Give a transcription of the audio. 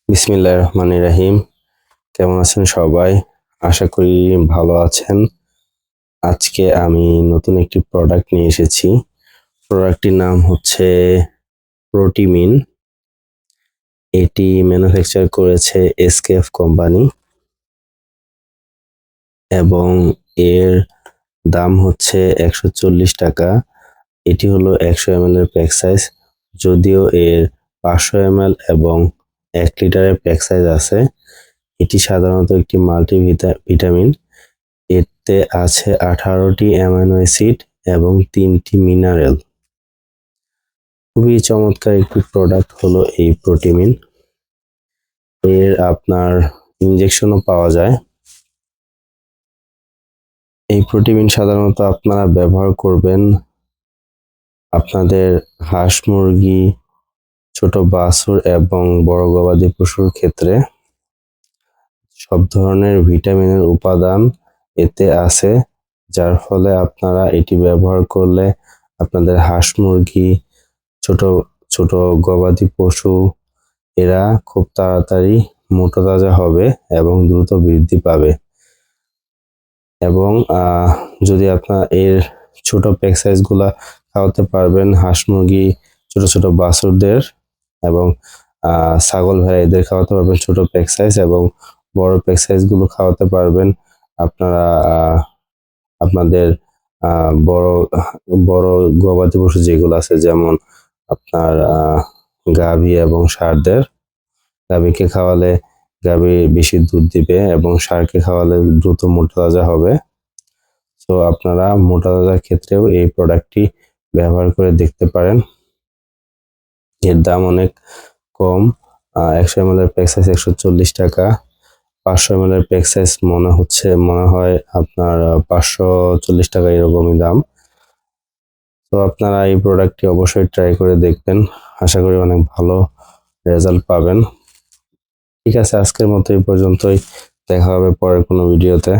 বিসমিল্লাহির রহমানির রহিম। কেমন আছেন সবাই? আশা করি ভালো আছেন। আজকে আমি নতুন একটি প্রোডাক্ট নিয়ে এসেছি। প্রোডাক্টটির নাম হচ্ছে প্রোটিমিন। এটি ম্যানুফ্যাকচার করেছে এসকেএফ কোম্পানি এবং এর দাম হচ্ছে 140 টাকা। এটি হলো 100 ml এর প্যাক সাইজ। যদিও এর 500 ml এবং 1 লিটারের প্যাক সাইজ আছে। এটি সাধারণত একটি ভিটামিন। এতে আছে 18টি অ্যামাইনো অ্যাসিড এবং 3টি মিনারেল। খুবই চমৎকার একটি প্রোডাক্ট হলো এই প্রোটিমিন। এর আপনার ইনজেকশনও পাওয়া যায়। এই প্রোটিমিন সাধারণত আপনারা ব্যবহার করবেন আপনাদের হাঁস মুরগি, ছোট বাছুর এবং বড় গবাদি পশুর ক্ষেত্রে। সব ধরনের ভিটামিনের উপাদান এতে আছে, যার ফলে আপনারা এটি ব্যবহার করলে আপনাদের হাঁস মুরগি, ছোট ছোট গবাদি পশু এরা খুব তাড়াতাড়ি মোটা তাজা হবে এবং দ্রুত বৃদ্ধি পাবে। এবং যদি আপনার এর ছোট প্যাক সাইজগুলা খাওয়াতে পারবেন হাঁস মুরগি, ছোট ছোট বাছুরদের এবং ছাগল ভেড়া এদের খাওয়াতে পারবেন ছোট প্যাক সাইজ, এবং বড় প্যাক সাইজগুলো খাওয়াতে পারবেন আপনারা আপনাদের বড় বড় গবাদি পশু যেগুলো আছে, যেমন আপনার গাভী এবং ষাঁড়দের। গাভীকে খাওয়ালে গাভী বেশি দুধ দিবে এবং ষাঁড়কে খাওয়ালে দ্রুত মোটা তাজা হবে। তো আপনারা মোটা তাজার ক্ষেত্রেও এই প্রোডাক্টটি ব্যবহার করে দেখতে পারেন। এর দাম অনেক কম। 100 ml এর প্যাক সাইজ 140 টাকা। 500 ml এর প্যাক সাইজ মনে হয় আপনার 540 টাকা, এরকমই দাম। তো আপনারা এই প্রোডাক্টটি অবশ্যই ট্রাই করে দেখবেন। আশা করি অনেক ভালো রেজাল্ট পাবেন। ঠিক আছে, আজকের মতো এই পর্যন্তই। দেখা হবে পরের কোনো ভিডিওতে।